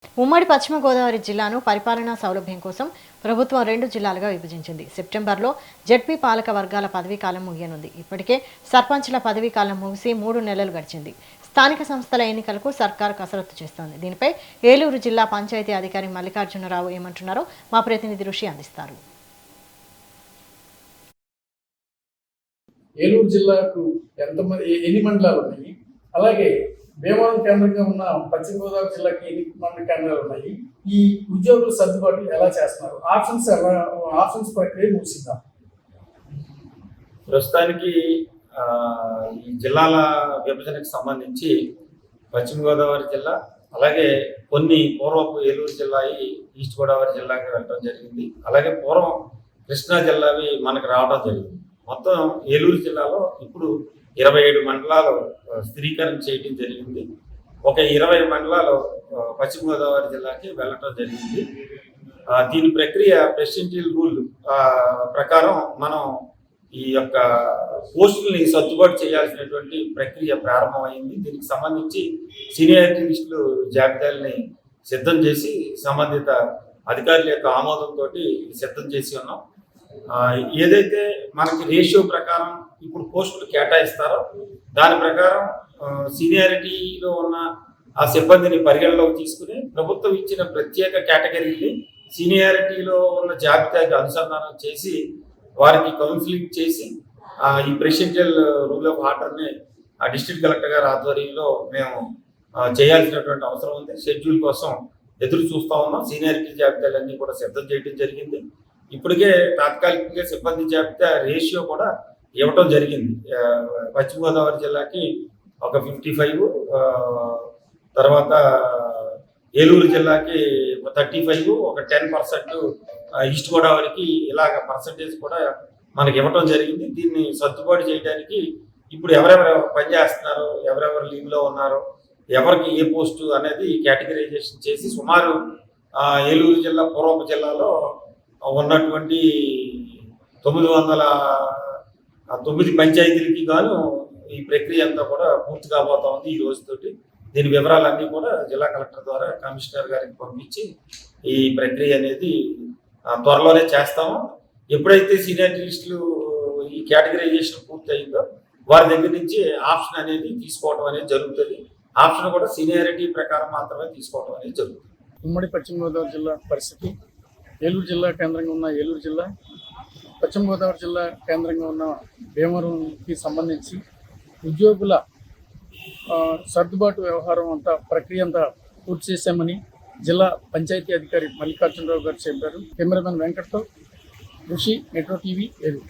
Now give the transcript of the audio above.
ఉమ్మడి పశ్చిమ గోదావరి జిల్లాను పరిపాలనా సౌలభ్యం కోసం ప్రభుత్వం 2 జిల్లాలుగా విభజించింది. సెప్టెంబర్లో జెడ్పీ పాలక వర్గాల పదవీకాలం ముగియనుంది. ఇప్పటికే సర్పంచ్ల పదవీకాలం ముగిసి 3 నెలలు గడిచింది. స్థానిక సంస్థల ఎన్నికలకు సర్కారు కసరత్తు చేస్తోంది. దీనిపై ఏలూరు జిల్లా పంచాయతీ అధికారి మల్లికార్జునరావు ఏమంటున్నారో మా ప్రతినిధి ఋషి అందిస్తారు. ఏలూరు జిల్లాకు ఎన్ని మండలాలు ఉన్నాయి, అలాగే భీమవరం కేంద్రంగా ఉన్న పశ్చిమ గోదావరి జిల్లాకి ఎన్ని మండల కేంద్రాలు ఉన్నాయి, ఈ ఉద్యోగుల సర్దుబాటు ఎలా చేస్తున్నారు, ఆప్షన్స్ ప్రక్రియ ముగిసిందా? ప్రస్తుతానికి ఈ జిల్లాల విభజనకు సంబంధించి పశ్చిమ గోదావరి జిల్లా అలాగే కొన్ని పూర్వపు ఏలూరు జిల్లా ఈస్ట్ గోదావరి జిల్లాకి వెళ్ళడం జరిగింది. అలాగే పూర్వం కృష్ణా జిల్లావి మనకు రావడం జరిగింది. మొత్తం ఏలూరు జిల్లాలో ఇప్పుడు 27 మండలాలు స్థిరీకరణ చేయడం జరిగింది. ఒక 20 మండలాలు పశ్చిమ గోదావరి జిల్లాకి వెళ్ళటం జరిగింది. దీని ప్రక్రియ ప్రెసిడెన్షియల్ రూల్ ప్రకారం మనం ఈ యొక్క పోస్టుల్ని సర్దుబాటు చేయాల్సినటువంటి ప్రక్రియ ప్రారంభమైంది. దీనికి సంబంధించి సీనియారిటీ లిస్టులు జాబితాలని సిద్ధం చేసి సంబంధిత అధికారుల యొక్క ఆమోదంతో సిద్ధం చేసి ఉన్నాం. ఏదైతే మనకి రేషియో ప్రకారం ఇప్పుడు పోస్టులు కేటాయిస్తారో దాని ప్రకారం సీనియారిటీలో ఉన్న ఆ సిబ్బందిని పరిగణలోకి తీసుకుని ప్రభుత్వం ఇచ్చిన ప్రత్యేక కేటగిరీని సీనియారిటీలో ఉన్న జాబితాకి అనుసంధానం చేసి వారికి కౌన్సిలింగ్ చేసి ఈ ప్రెసిడెన్షియల్ రూల్ ఆఫ్ ఆర్డర్ని ఆ డిస్ట్రిక్ట్ కలెక్టర్ గారి ఆధ్వర్యంలో మేము చేయాల్సినటువంటి అవసరం ఉంది. షెడ్యూల్ కోసం ఎదురు చూస్తూ ఉన్నాం. సీనియారిటీ జాబితాలన్నీ కూడా సిద్ధం చేయడం జరిగింది. ఇప్పటికే తాత్కాలికంగా సిబ్బంది జాబితా రేషియో కూడా ఇవ్వటం జరిగింది. పశ్చిమ గోదావరి జిల్లాకి ఒక 55, తర్వాత ఏలూరు జిల్లాకి 35, ఒక 10% ఈస్ట్ గోదావరికి ఇలాగ పర్సంటేజ్ కూడా మనకి ఇవ్వటం జరిగింది. దీన్ని సర్దుబాటు చేయడానికి ఇప్పుడు ఎవరెవరు పనిచేస్తున్నారో, ఎవరెవరు లీవ్లో ఉన్నారో, ఎవరికి ఏ పోస్టు అనేది కేటగిరైజేషన్ చేసి సుమారు ఏలూరు జిల్లా పూర్వపు జిల్లాలో ఉన్నటువంటి 909 పంచాయతీలకి గాను ఈ ప్రక్రియ అంతా కూడా పూర్తి కాబోతా ఉంది ఈ రోజుతోటి. దీని వివరాలన్నీ కూడా జిల్లా కలెక్టర్ ద్వారా కమిషనర్ గారికి పంపించి ఈ ప్రక్రియ అనేది త్వరలోనే చేస్తాము. ఎప్పుడైతే సీనియారిటీ లిస్టులు ఈ కేటగిరైజేషన్ పూర్తి అయిందో వారి దగ్గర నుంచి ఆప్షన్ అనేది తీసుకోవడం అనేది జరుగుతుంది. ఆప్షన్ కూడా సీనియారిటీ ప్రకారం మాత్రమే తీసుకోవడం అనేది జరుగుతుంది. ఉమ్మడి పశ్చిమ గోదావరి జిల్లా పరిస్థితి, ఏలూరు జిల్లా కేంద్రంగా ఉన్న ఏలూరు జిల్లా, పశ్చిమ గోదావరి జిల్లా కేంద్రంగా ఉన్న భీమవరంకి సంబంధించి ఉద్యోగుల సర్దుబాటు వ్యవహారం అంతా ప్రక్రియ అంతా పూర్తి చేశామని జిల్లా పంచాయతీ అధికారి మల్లికార్జునరావు గారు చెప్పారు. కెమెరామెన్ వెంకట్తో ఋషి, మెట్రో టీవీ, ఏలూరు.